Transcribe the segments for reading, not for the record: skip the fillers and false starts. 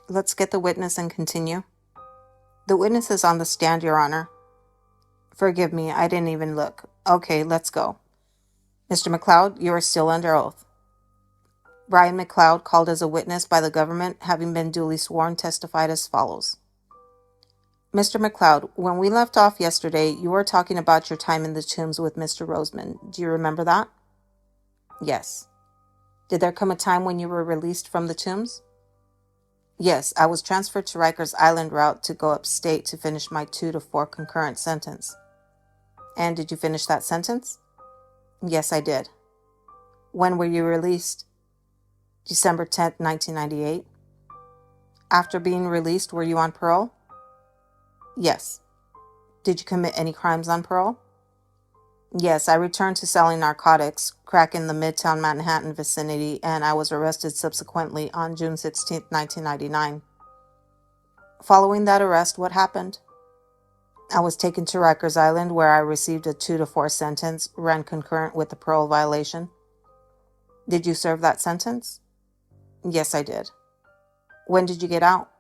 Let's get the witness and continue. The witness is on the stand, Your Honor. Forgive me, I didn't even look. Okay, let's go. Mr. McLeod, you are still under oath. Brian McLeod, called as a witness by the government, having been duly sworn, testified as follows. Mr. McLeod, when we left off yesterday, you were talking about your time in the Tombs with Mr. Roseman. Do you remember that? Yes. Did there come a time when you were released from the Tombs? Yes, I was transferred to Rikers Island route to go upstate to finish my 2 to 4 concurrent sentence. And did you finish that sentence? Yes, I did. When were you released? December 10th, 1998. After being released, were you on parole? Yes. Did you commit any crimes on parole? Yes, I returned to selling narcotics, crack in the Midtown Manhattan vicinity, and I was arrested subsequently on June 16, 1999. Following that arrest, what happened? I was taken to Rikers Island, where I received a 2 to 4 sentence, ran concurrent with the parole violation. Did you serve that sentence? Yes, I did. When did you get out?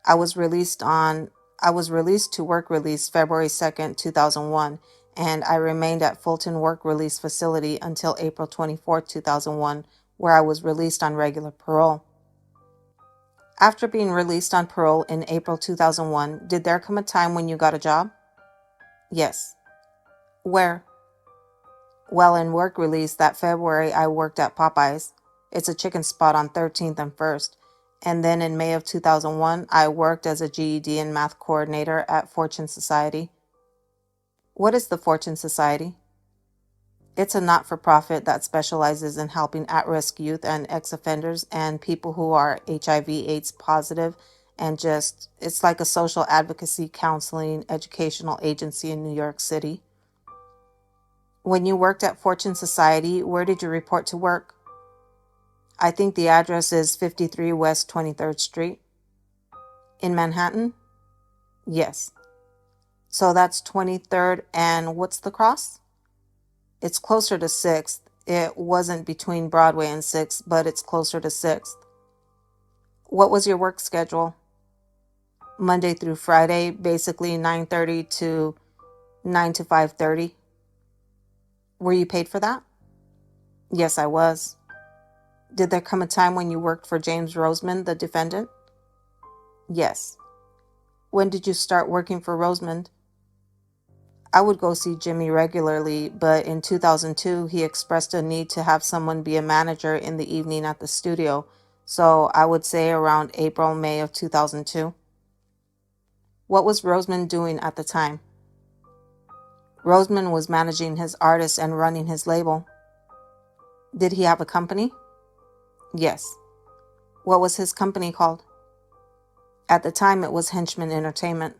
I was released to work release February 2nd, 2001, and I remained at Fulton Work Release Facility until April 24, 2001, where I was released on regular parole. After being released on parole in April 2001, did there come a time when you got a job? Yes. Where? Well, in work release that February, I worked at Popeyes. It's a chicken spot on 13th and 1st. And then in May of 2001, I worked as a GED and math coordinator at Fortune Society. What is the Fortune Society? It's a not-for-profit that specializes in helping at-risk youth and ex-offenders and people who are HIV/AIDS positive, and it's like a social advocacy, counseling, educational agency in New York City. When you worked at Fortune Society, where did you report to work? I think the address is 53 West 23rd Street. In Manhattan? Yes. So that's 23rd and what's the cross? It's closer to 6th. It wasn't between Broadway and 6th, but it's closer to 6th. What was your work schedule? Monday through Friday, basically 9:30 to 9 to 5:30. Were you paid for that? Yes, I was. Did there come a time when you worked for James Roseman, the defendant? Yes. When did you start working for Roseman? I would go see Jimmy regularly, but in 2002, he expressed a need to have someone be a manager in the evening at the studio, so I would say around April, May of 2002. What was Roseman doing at the time? Roseman was managing his artists and running his label. Did he have a company? Yes. What was his company called? At the time, it was Henchman Entertainment.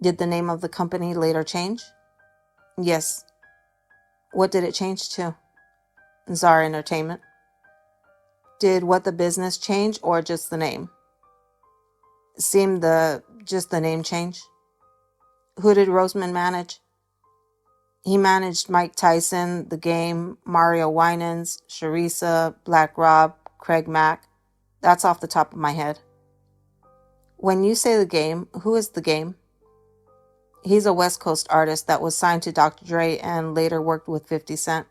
Did the name of the company later change? Yes. What did it change to? Czar Entertainment. Did what the business change or just the name? Seemed just the name change. Who did Roseman manage? He managed Mike Tyson, The Game, Mario Winans, Sharissa, Black Rob, Craig Mack. That's off the top of my head. When you say The Game, who is The Game? He's a West Coast artist that was signed to Dr. Dre and later worked with 50 Cent.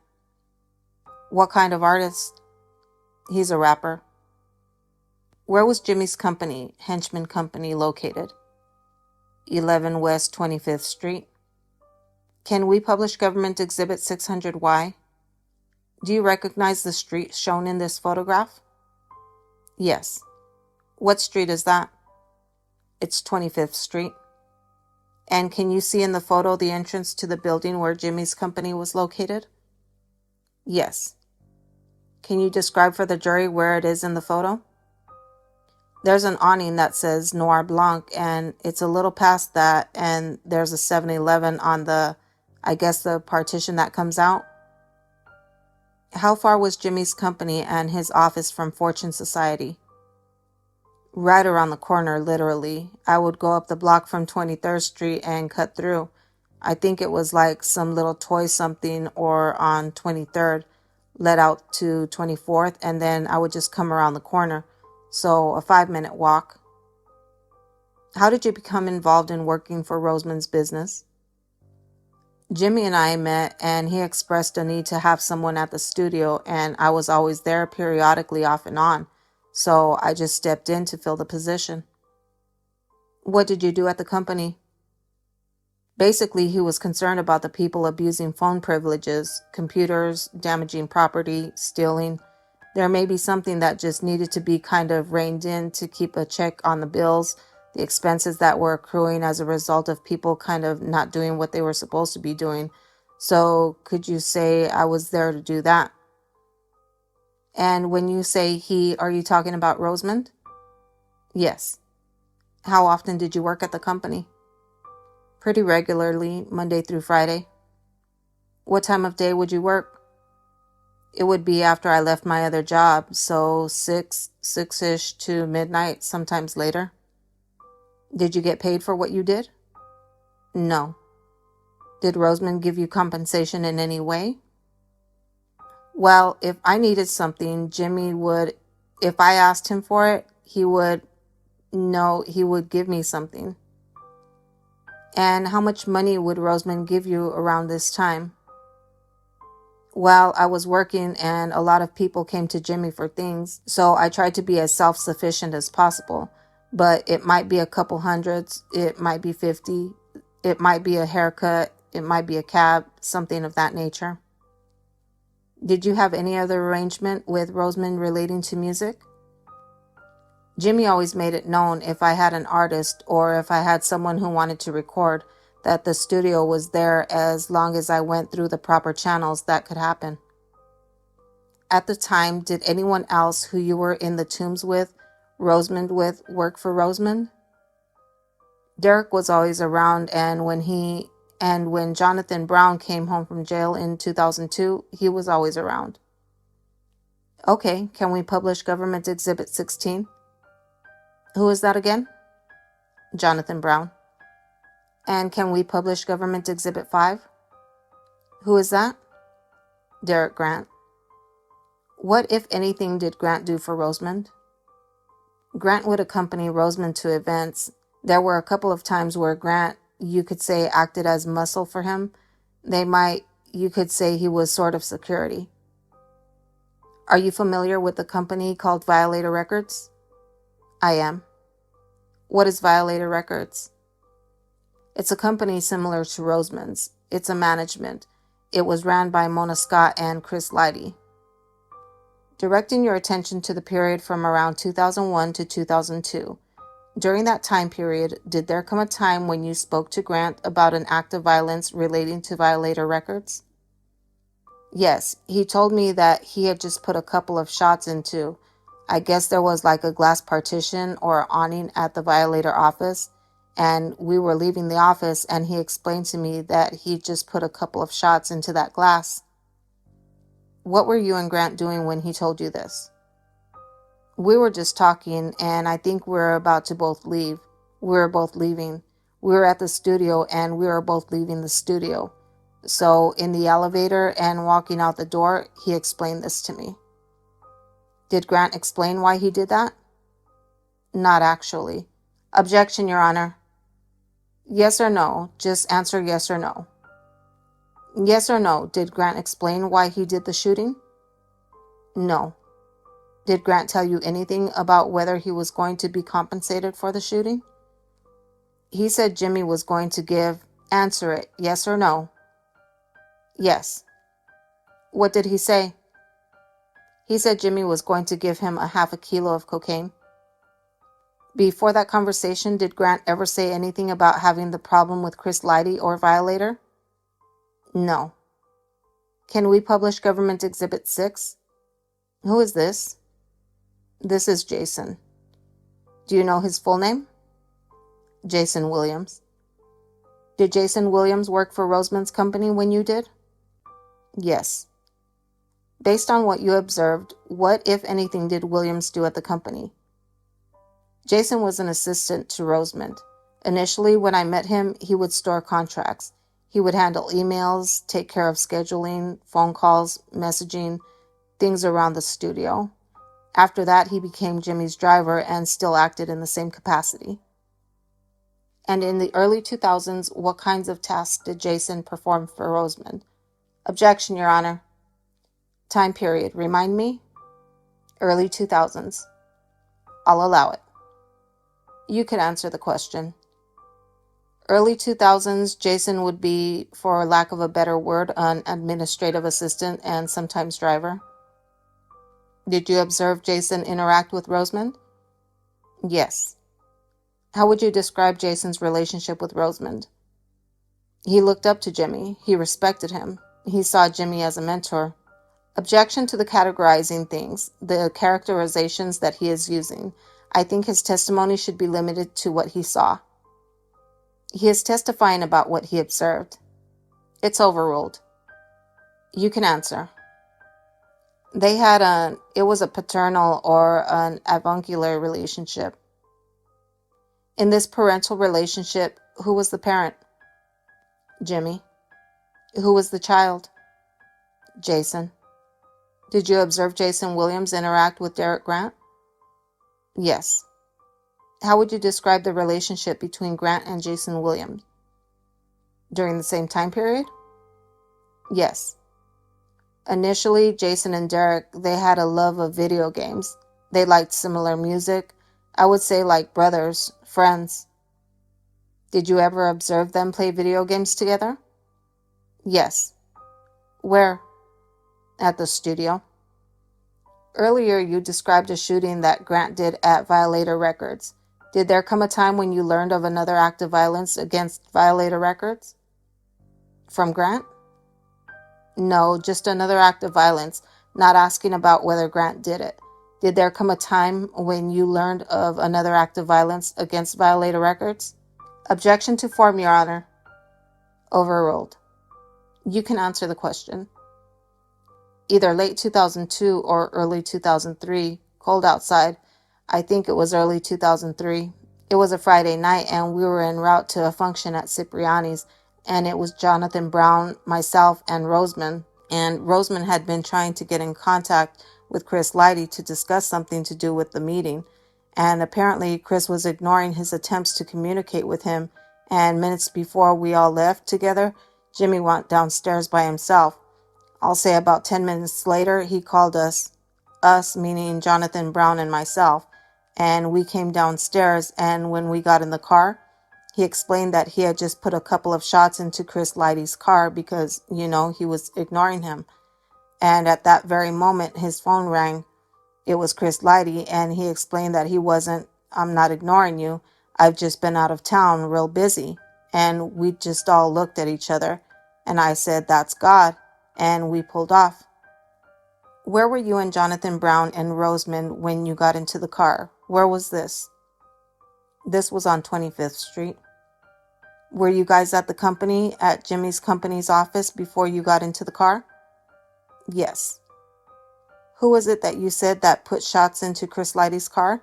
What kind of artist? He's a rapper. Where was Jimmy's company, Henchman Company, located? 11 West 25th Street. Can we publish Government Exhibit 600Y? Do you recognize the street shown in this photograph? Yes. What street is that? It's 25th Street. And can you see in the photo the entrance to the building where Jimmy's company was located? Yes. Can you describe for the jury where it is in the photo? There's an awning that says Noir Blanc, and it's a little past that, and there's a 7-Eleven on the partition that comes out. How far was Jimmy's company and his office from Fortune Society? Right around the corner, literally. I would go up the block from 23rd Street and cut through. I think it was like some little toy something or on 23rd, led out to 24th, and then I would just come around the corner. so a 5-minute walk. How did you become involved in working for Roseman's business? Jimmy and I met, and he expressed a need to have someone at the studio, and I was always there periodically off and on, so I just stepped in to fill the position. What did you do at the company? Basically, he was concerned about the people abusing phone privileges, computers, damaging property, stealing. There may be something that just needed to be kind of reined in to keep a check on the bills, the expenses that were accruing as a result of people kind of not doing what they were supposed to be doing. So could you say I was there to do that? And when you say he, are you talking about Roseman? Yes. How often did you work at the company? Pretty regularly, Monday through Friday. What time of day would you work? It would be after I left my other job, so 6-ish to midnight, sometimes later. Did you get paid for what you did? No. Did Roseman give you compensation in any way? Well, if I needed something, Jimmy would, if I asked him for it, he would give me something. And how much money would Roseman give you around this time? Well, I was working and a lot of people came to Jimmy for things, so I tried to be as self-sufficient as possible. But it might be a couple hundreds, it might be 50, it might be a haircut, it might be a cab, something of that nature. Did you have any other arrangement with Roseman relating to music? Jimmy always made it known if I had an artist or if I had someone who wanted to record, that the studio was there as long as I went through the proper channels that could happen. At the time, did anyone else who you were in the Tombs with, Roseman with, work for Roseman? Derek was always around, and when Jonathan Brown came home from jail in 2002, he was always around. Okay, can we publish Government Exhibit 16? Who is that again? Jonathan Brown. And can we publish Government Exhibit 5? Who is that? Derek Grant. What, if anything, did Grant do for Roseman? Grant would accompany Roseman to events. There were a couple of times where Grant, you could say, acted as muscle for him. You could say he was sort of security. Are you familiar with the company called Violator Records? I am. What is Violator Records? It's a company similar to Roseman's. It's a management. It was ran by Mona Scott and Chris Lighty. Directing your attention to the period from around 2001 to 2002. During that time period, did there come a time when you spoke to Grant about an act of violence relating to Violator Records? Yes, he told me that he had just put a couple of shots into, I guess there was like a glass partition or awning at the Violator office, and we were leaving the office and he explained to me that he just put a couple of shots into that glass. What were you and Grant doing when he told you this? We were just talking, and I think we were about to both leave. We were both leaving. We were at the studio, and we were both leaving the studio. So in the elevator and walking out the door, he explained this to me. Did Grant explain why he did that? Not actually. Objection, Your Honor. Yes or no? Just answer yes or no. Yes or no? Did Grant explain why he did the shooting? No. Did Grant tell you anything about whether he was going to be compensated for the shooting? He said Jimmy was going to give. Answer it, yes or no? Yes. What did he say? He said Jimmy was going to give him a half a kilo of cocaine. Before that conversation, did Grant ever say anything about having the problem with Chris Lighty or Violator? No. Can we publish Government Exhibit 6? Who is this? This is Jason. Do you know his full name? Jason Williams. Did Jason Williams work for Roseman's company when you did? Yes. Based on what you observed, what, if anything, did Williams do at the company? Jason was an assistant to Roseman. Initially, when I met him, he would store contracts. He would handle emails, take care of scheduling, phone calls, messaging, things around the studio. After that, he became Jimmy's driver and still acted in the same capacity. And in the early 2000s, what kinds of tasks did Jason perform for Roseman? Objection, Your Honor. Time period. Remind me. Early 2000s. I'll allow it. You can answer the question. Early 2000s, Jason would be, for lack of a better word, an administrative assistant and sometimes driver. Did you observe Jason interact with Roseman? Yes. How would you describe Jason's relationship with Roseman? He looked up to Jimmy. He respected him. He saw Jimmy as a mentor. Objection to the categorizing things, the characterizations that he is using. I think his testimony should be limited to what he saw. He is testifying about what he observed. It's overruled. You can answer. It was a paternal or an avuncular relationship. In this parental relationship, who was the parent? Jimmy. Who was the child? Jason. Did you observe Jason Williams interact with Derek Grant? Yes. How would you describe the relationship between Grant and Jason Williams? During the same time period? Yes. Initially, Jason and Derek, they had a love of video games. They liked similar music. I would say like brothers, friends. Did you ever observe them play video games together? Yes. Where? At the studio. Earlier, you described a shooting that Grant did at Violator Records. Did there come a time when you learned of another act of violence against Violator Records? From Grant? No, just another act of violence, not asking about whether Grant did it. Did there come a time when you learned of another act of violence against Violator Records? Objection to form, Your Honor. Overruled. You can answer the question. Either late 2002 or early 2003, cold outside. I think it was early 2003. It was a Friday night and we were en route to a function at Cipriani's, and it was Jonathan Brown, myself, and Roseman. And Roseman had been trying to get in contact with Chris Lighty to discuss something to do with the meeting. And apparently Chris was ignoring his attempts to communicate with him, and minutes before we all left together, Jimmy went downstairs by himself. I'll say about 10 minutes later, he called us meaning Jonathan Brown and myself, and we came downstairs, and when we got in the car, he explained that he had just put a couple of shots into Chris Lighty's car because, he was ignoring him. And at that very moment, his phone rang. It was Chris Lighty, and he explained that I'm not ignoring you. I've just been out of town, real busy. And we just all looked at each other, and I said, "That's God," and we pulled off. Where were you and Jonathan Brown and Roseman when you got into the car? Where was this? This was on 25th Street. Were you guys at the company, at Jimmy's company's office before you got into the car? Yes. Who was it that you said that put shots into Chris Lighty's car?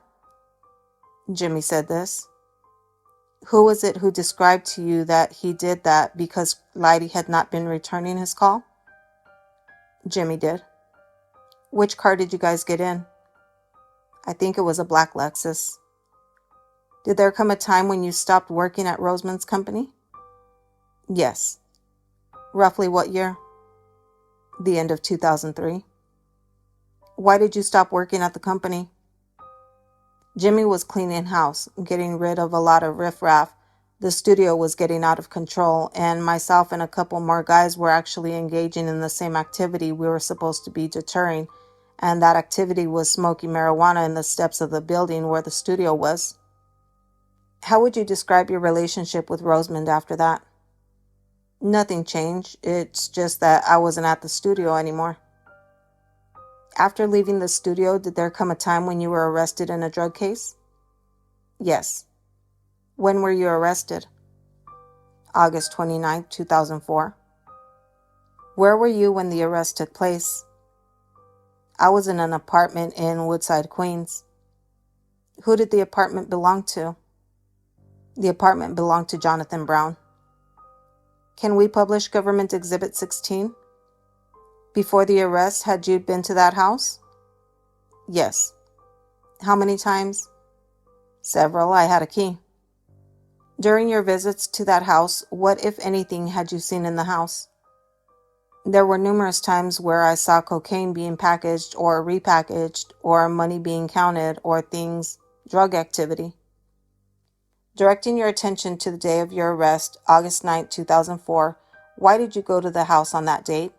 Jimmy said this. Who was it who described to you that he did that because Lighty had not been returning his call? Jimmy did. Which car did you guys get in? I think it was a black Lexus. Did there come a time when you stopped working at Roseman's company? Yes. Roughly what year? The end of 2003. Why did you stop working at the company? Jimmy was cleaning house, getting rid of a lot of riffraff. The studio was getting out of control, and myself and a couple more guys were actually engaging in the same activity we were supposed to be deterring, and that activity was smoking marijuana in the steps of the building where the studio was. How would you describe your relationship with Roseman after that? Nothing changed. It's just that I wasn't at the studio anymore. After leaving the studio, did there come a time when you were arrested in a drug case? Yes. When were you arrested? August 29, 2004. Where were you when the arrest took place? I was in an apartment in Woodside, Queens. Who did the apartment belong to? The apartment belonged to Jonathan Brown. Can we publish Government Exhibit 16? Before the arrest, had you been to that house? Yes. How many times? Several. I had a key. During your visits to that house, what, if anything, had you seen in the house? There were numerous times where I saw cocaine being packaged or repackaged, or money being counted, or things, drug activity. Directing your attention to the day of your arrest, August 9, 2004, why did you go to the house on that date?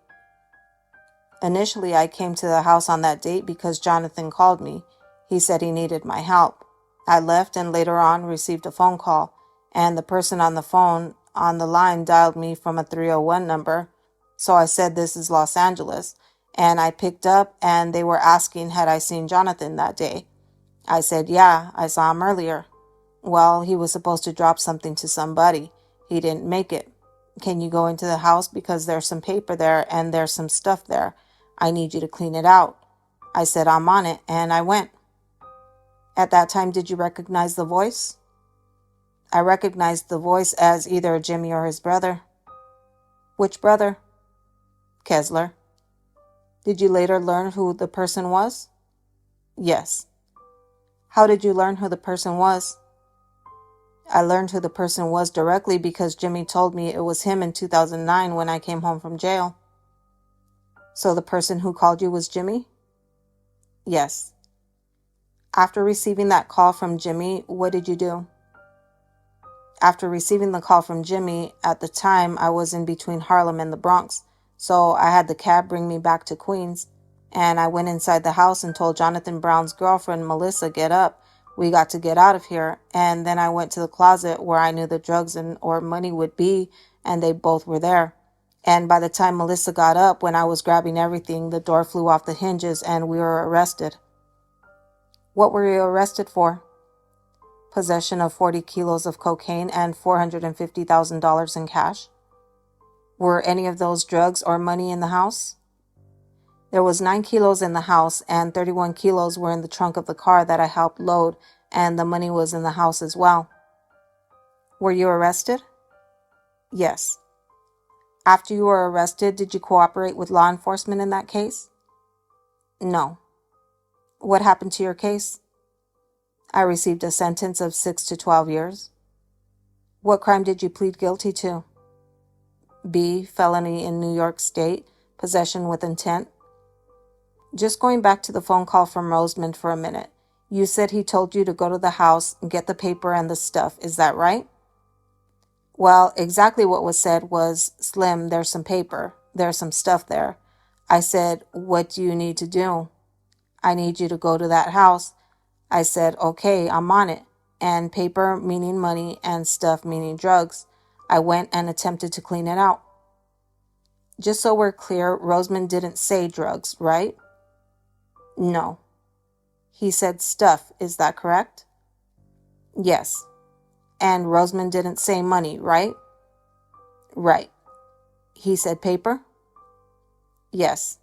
Initially, I came to the house on that date because Jonathan called me. He said he needed my help. I left and later on received a phone call, and the person on the phone on the line dialed me from a 301 number. So I said, "This is Los Angeles." And I picked up and they were asking had I seen Jonathan that day. I said, "Yeah, I saw him earlier." "Well, he was supposed to drop something to somebody. He didn't make it. Can you go into the house because there's some paper there and there's some stuff there. I need you to clean it out." I said, "I'm on it," and I went. At that time, did you recognize the voice? I recognized the voice as either Jimmy or his brother. Which brother? Kessler. Did you later learn who the person was? Yes. How did you learn who the person was? I learned who the person was directly because Jimmy told me it was him in 2009 when I came home from jail. So the person who called you was Jimmy? Yes. After receiving that call from Jimmy, what did you do? After receiving the call from Jimmy, at the time I was in between Harlem and the Bronx, so I had the cab bring me back to Queens, and I went inside the house and told Jonathan Brown's girlfriend, Melissa, "Get up. We got to get out of here." And then I went to the closet where I knew the drugs and or money would be, and they both were there. And by the time Melissa got up, when I was grabbing everything, the door flew off the hinges and we were arrested. What were you arrested for? Possession of 40 kilos of cocaine and $450,000 in cash. Were any of those drugs or money in the house? There was 9 kilos in the house and 31 kilos were in the trunk of the car that I helped load, and the money was in the house as well. Were you arrested? Yes. After you were arrested, did you cooperate with law enforcement in that case? No. What happened to your case? I received a sentence of 6 to 12 years. What crime did you plead guilty to? B, felony in New York State, possession with intent. Just going back to the phone call from Roseman for a minute. You said he told you to go to the house and get the paper and the stuff. Is that right? Well, exactly what was said was, "Slim, there's some paper. There's some stuff there." I said, "What do you need to do?" "I need you to go to that house." I said, "Okay, I'm on it." And paper meaning money and stuff meaning drugs. I went and attempted to clean it out. Just so we're clear, Roseman didn't say drugs, right? No. He said stuff, is that correct? Yes. And Roseman didn't say money, right? Right. He said paper? Yes.